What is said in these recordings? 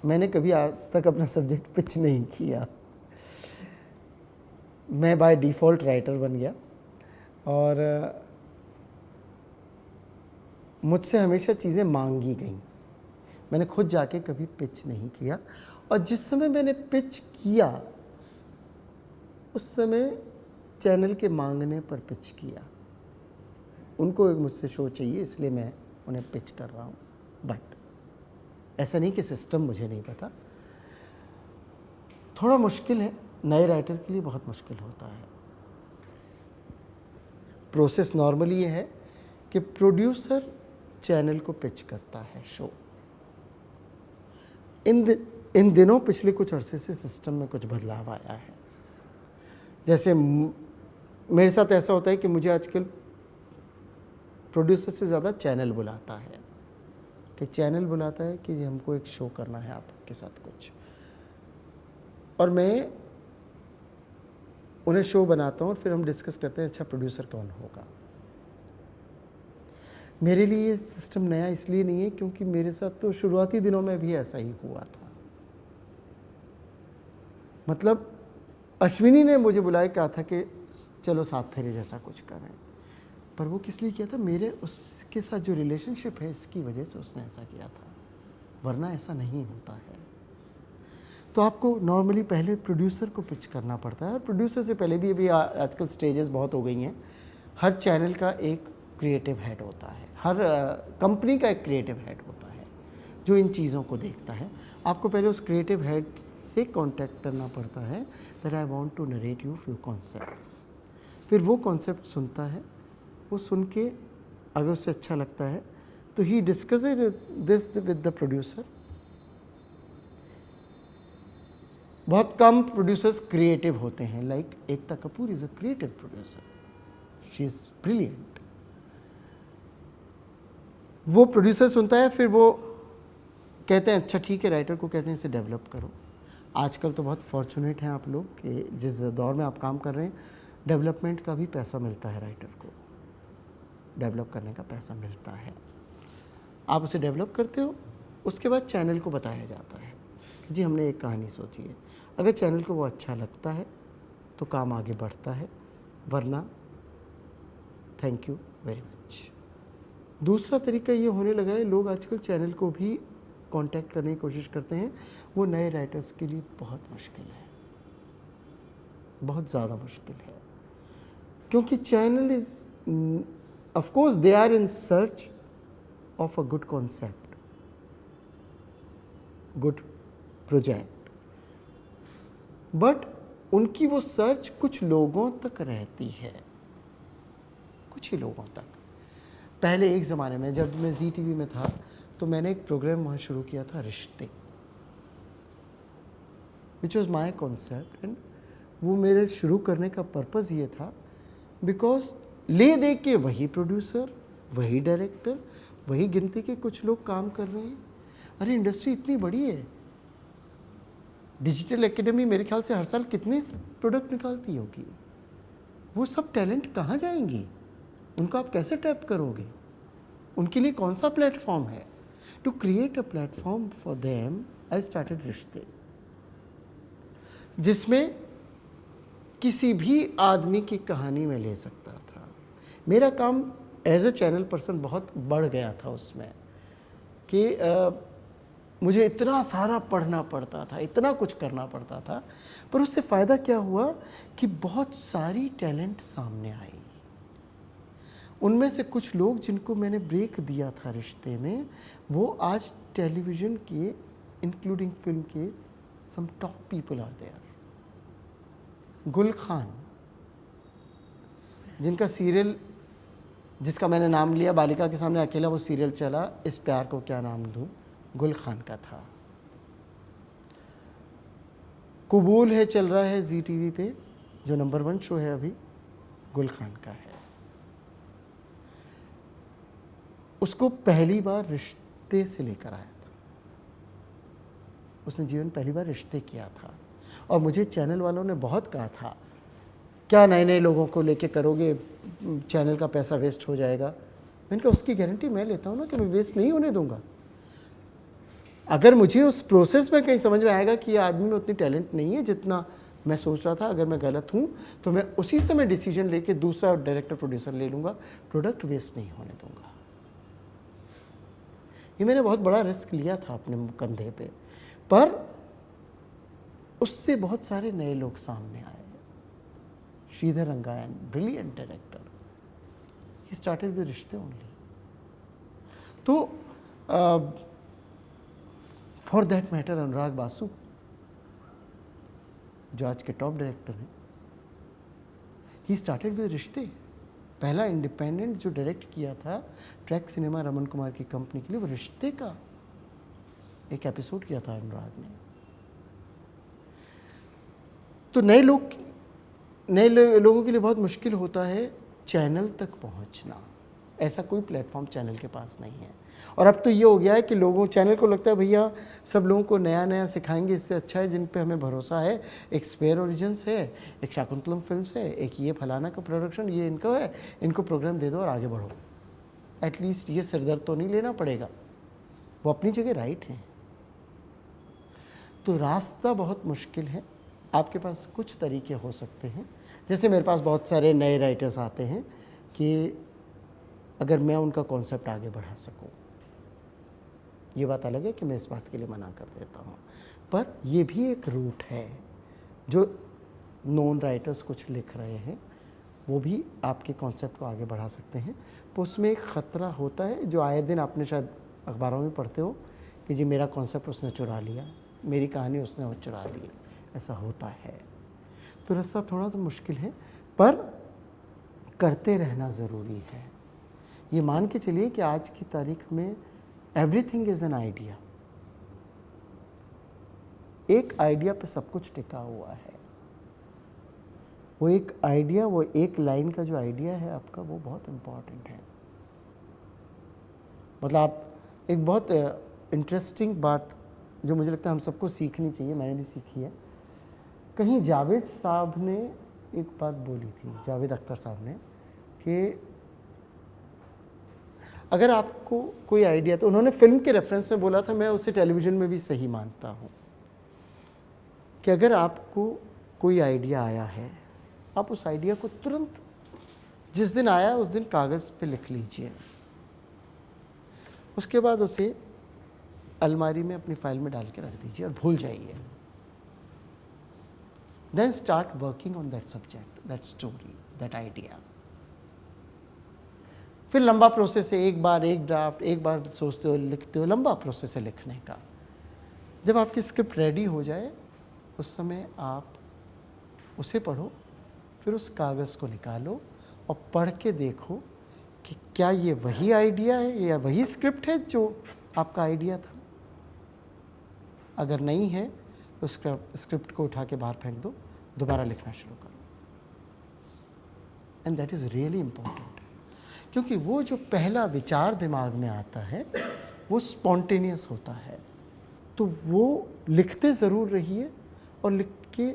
मैंने कभी आज तक अपना सब्जेक्ट पिच नहीं किया। मैं बाय डिफ़ॉल्ट राइटर बन गया और मुझसे हमेशा चीज़ें मांगी गईं। मैंने खुद जाके कभी पिच नहीं किया और जिस समय मैंने पिच किया उस समय चैनल के मांगने पर पिच किया। उनको एक मुझसे शो चाहिए इसलिए मैं उन्हें पिच कर रहा हूँ। बट ऐसा नहीं कि सिस्टम मुझे नहीं पता। थोड़ा मुश्किल है, नए राइटर के लिए बहुत मुश्किल होता है। प्रोसेस नॉर्मली ये है कि प्रोड्यूसर चैनल को पिच करता है शो। इन दिनों पिछले कुछ अरसे से सिस्टम में कुछ बदलाव आया है। जैसे मेरे साथ ऐसा होता है कि मुझे आजकल प्रोड्यूसर से ज़्यादा चैनल बुलाता है, कि चैनल बुलाता है कि हमको एक शो करना है आपके साथ कुछ, और मैं उन्हें शो बनाता हूँ और फिर हम डिस्कस करते हैं अच्छा प्रोड्यूसर कौन होगा। मेरे लिए ये सिस्टम नया इसलिए नहीं है क्योंकि मेरे साथ तो शुरुआती दिनों में भी ऐसा ही हुआ था। मतलब अश्विनी ने मुझे बुलाया, कहा था कि चलो सात फेरे जैसा कुछ करें, पर वो किस लिए किया था, मेरे उसके साथ जो रिलेशनशिप है इसकी वजह से उसने ऐसा किया था, वरना ऐसा नहीं होता है। तो आपको नॉर्मली पहले प्रोड्यूसर को पिच करना पड़ता है और प्रोड्यूसर से पहले भी अभी आजकल स्टेजेस बहुत हो गई हैं। हर चैनल का एक क्रिएटिव हेड होता है, हर कंपनी का एक क्रिएटिव हेड होता है जो इन चीज़ों को देखता है। आपको पहले उस क्रिएटिव हेड से कांटेक्ट करना पड़ता है that I want to narrate you few concepts. फिर वो कॉन्सेप्ट सुनता है, वो सुन के अगर उसे अच्छा लगता है तो ही discuss this with the producer. बहुत कम प्रोड्यूसर्स क्रिएटिव होते हैं, like Ekta Kapoor is a creative producer, she is brilliant. वो प्रोड्यूसर सुनता है, फिर वो कहते हैं अच्छा ठीक है, राइटर को कहते हैं इसे डेवलप करो। आजकल तो बहुत फॉर्चुनेट हैं आप लोग कि जिस दौर में आप काम कर रहे हैं डेवलपमेंट का भी पैसा मिलता है, राइटर को डेवलप करने का पैसा मिलता है। आप उसे डेवलप करते हो, उसके बाद चैनल को बताया जाता है कि जी हमने एक कहानी सोची है। अगर चैनल को वो अच्छा लगता है तो काम आगे बढ़ता है, वरना थैंक यू वेरी मच। दूसरा तरीका ये होने लगा है, लोग आजकल चैनल को भी कांटेक्ट करने की कोशिश करते हैं। वो नए राइटर्स के लिए बहुत मुश्किल है, बहुत ज़्यादा मुश्किल है, क्योंकि channel is of course they are in search of a good concept, good project, but उनकी वो सर्च कुछ लोगों तक रहती है, कुछ ही लोगों तक। पहले एक ज़माने में जब मैं जी टीवी में था तो मैंने एक प्रोग्राम वहाँ शुरू किया था, रिश्ते, which was my concept. And वो मेरे शुरू करने का पर्पज़ ये था बिकॉज ले दे के वही प्रोड्यूसर, वही डायरेक्टर, वही गिनती के कुछ लोग काम कर रहे हैं। अरे इंडस्ट्री इतनी बड़ी है, डिजिटल एकेडमी मेरे ख्याल से हर साल कितने प्रोडक्ट निकालती होगी। वो सब टैलेंट कहाँ जाएंगे, उनको आप कैसे टैप करोगे, उनके लिए कौन सा प्लेटफॉर्म है। To create a platform for them I started Rishtey, जिसमें किसी भी आदमी की कहानी में ले सकता था। मेरा काम एज अ चैनल पर्सन बहुत बढ़ गया था उसमें कि मुझे इतना सारा पढ़ना पड़ता था, इतना कुछ करना पड़ता था, पर उससे फ़ायदा क्या हुआ कि बहुत सारी टैलेंट सामने आई। उनमें से कुछ लोग जिनको मैंने ब्रेक दिया था रिश्ते में, वो आज टेलीविज़न के इंक्लूडिंग फिल्म के some top people are there. Gul Khan, जिनका सीरियल, जिसका मैंने नाम लिया बालिका के सामने अकेला, वो सीरियल चला इस प्यार को क्या नाम दूँ, गुल खान का था। कबूल है चल रहा है जी टीवी पे, जो नंबर 1 शो है अभी, गुल खान का है। उसको पहली बार रिश्ते से लेकर आया था, उसने जीवन पहली बार रिश्ते किया था। और मुझे चैनल वालों ने बहुत कहा था क्या नए नए लोगों को लेके करोगे, चैनल का पैसा वेस्ट हो जाएगा। मैंने कहा उसकी गारंटी मैं लेता हूँ ना कि मैं वेस्ट नहीं होने दूंगा। अगर मुझे उस प्रोसेस में कहीं समझ में आएगा कि ये आदमी में उतनी टैलेंट नहीं है जितना मैं सोच रहा था, अगर मैं गलत हूँ तो मैं उसी समय डिसीजन लेके दूसरा डायरेक्टर प्रोड्यूसर ले लूँगा, प्रोडक्ट वेस्ट नहीं होने दूँगा। ये मैंने बहुत बड़ा रिस्क लिया था अपने कंधे पे, पर उससे बहुत सारे नए लोग सामने आए। Sridhar Rangayan, brilliant director, he started with Rishtey only. तो for that matter Anurag Basu जो आज के टॉप डायरेक्टर हैं, ही स्टार्टेड विद रिश्ते। पहला इंडिपेंडेंट जो डायरेक्ट किया था ट्रैक सिनेमा रमन कुमार की कंपनी के लिए, वो रिश्ते का एक एपिसोड किया था अनुराग ने। तो नए लोगों के लिए बहुत मुश्किल होता है चैनल तक पहुंचना। ऐसा कोई प्लेटफॉर्म चैनल के पास नहीं है। और अब तो ये हो गया है कि चैनल को लगता है भैया सब लोगों को नया नया सिखाएंगे, इससे अच्छा है जिन पे हमें भरोसा है। एक स्पेयर ओरिजिन्स है, एक शाकुंतलम फिल्म्स है, एक ये फलाना का प्रोडक्शन, ये इनका है, इनको प्रोग्राम दे दो और आगे बढ़ो। एटलीस्ट ये सिरदर्द तो नहीं लेना पड़ेगा, वो अपनी जगह राइट हैं। तो रास्ता बहुत मुश्किल है। आपके पास कुछ तरीके हो सकते हैं, जैसे मेरे पास बहुत सारे नए राइटर्स आते हैं कि अगर मैं उनका कॉन्सेप्ट आगे बढ़ा सकूं, ये बात अलग है कि मैं इस बात के लिए मना कर देता हूँ, पर ये भी एक रूट है। जो नॉन राइटर्स कुछ लिख रहे हैं वो भी आपके कॉन्सेप्ट को आगे बढ़ा सकते हैं। तो उसमें एक ख़तरा होता है जो आए दिन आपने शायद अखबारों में पढ़ते हो कि जी मेरा कॉन्सेप्ट उसने चुरा लिया, मेरी कहानी उसने चुरा ली, ऐसा होता है। तो रास्ता थोड़ा तो मुश्किल है, पर करते रहना ज़रूरी है। ये मान के चलिए कि आज की तारीख में एवरीथिंग इज़ एन आइडिया। एक आइडिया पे सब कुछ टिका हुआ है। वो एक आइडिया, वो एक लाइन का जो आइडिया है आपका, वो बहुत इम्पॉर्टेंट है। मतलब आप एक बहुत इंटरेस्टिंग बात जो मुझे लगता है हम सबको सीखनी चाहिए, मैंने भी सीखी है। कहीं जावेद साहब ने एक बात बोली थी, जावेद अख्तर साहब ने, कि अगर आपको कोई आइडिया, तो उन्होंने फिल्म के रेफरेंस में बोला था, मैं उसे टेलीविज़न में भी सही मानता हूँ, कि अगर आपको कोई आइडिया आया है, आप उस आइडिया को तुरंत जिस दिन आया उस दिन कागज़ पे लिख लीजिए। उसके बाद उसे अलमारी में अपनी फाइल में डाल के रख दीजिए और भूल जाइए। Then start working on that subject, that story, that idea. फिर लंबा प्रोसेस है, एक बार एक ड्राफ्ट, एक बार सोचते हो लिखते हो, लंबा प्रोसेस है लिखने का। जब आपकी स्क्रिप्ट रेडी हो जाए उस समय आप उसे पढ़ो, फिर उस कागज़ को निकालो और पढ़ के देखो कि क्या ये वही आइडिया है या वही स्क्रिप्ट है जो आपका आइडिया था। अगर नहीं है तो स्क्रिप्ट को उठा के बाहर फेंक दो, दोबारा लिखना शुरू करो। And that is really important, क्योंकि वो जो पहला विचार दिमाग में आता है वो स्पॉन्टेनियस होता है। तो वो लिखते ज़रूर रहिए, और लिख के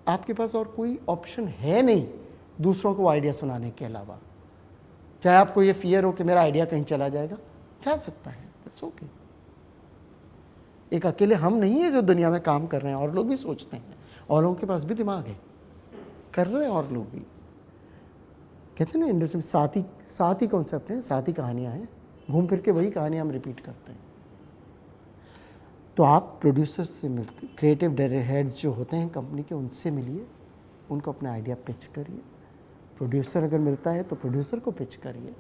आपके पास और कोई ऑप्शन है नहीं दूसरों को आइडिया सुनाने के अलावा। चाहे आपको ये फियर हो कि मेरा आइडिया कहीं चला जाएगा, जा सकता है, इट्स ओके। एक अकेले हम नहीं है जो दुनिया में काम कर रहे हैं, और लोग भी सोचते हैं, और लोगों के पास भी दिमाग है, कर रहे हैं और लोग भी। कहते हैं ना इंडस्ट्री में सात ही कॉन्सेप्ट हैं, सात ही कहानियाँ हैं, घूम फिर के वही कहानियाँ हम रिपीट करते हैं। तो आप प्रोड्यूसर्स से मिलते, क्रिएटिव हेड्स जो होते हैं कंपनी के, उनसे मिलिए, उनको अपना आइडिया पिच करिए। प्रोड्यूसर अगर मिलता है तो प्रोड्यूसर को पिच करिए।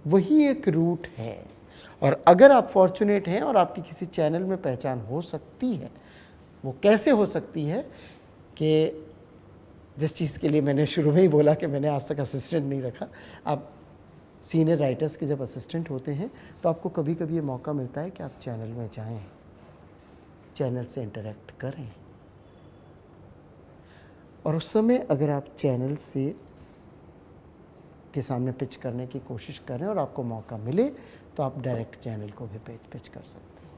वही एक रूट है। और अगर आप फॉर्चुनेट हैं और आपकी किसी चैनल में पहचान हो सकती है, वो कैसे हो सकती है कि जिस चीज़ के लिए मैंने शुरू में ही बोला कि मैंने आज तक असिस्टेंट नहीं रखा, आप सीनियर राइटर्स के जब असिस्टेंट होते हैं तो आपको कभी कभी ये मौका मिलता है कि आप चैनल में जाएं, चैनल से इंटरेक्ट करें, और उस समय अगर आप चैनल से के सामने पिच करने की कोशिश करें और आपको मौका मिले तो आप डायरेक्ट चैनल को भी पिच कर सकते हैं।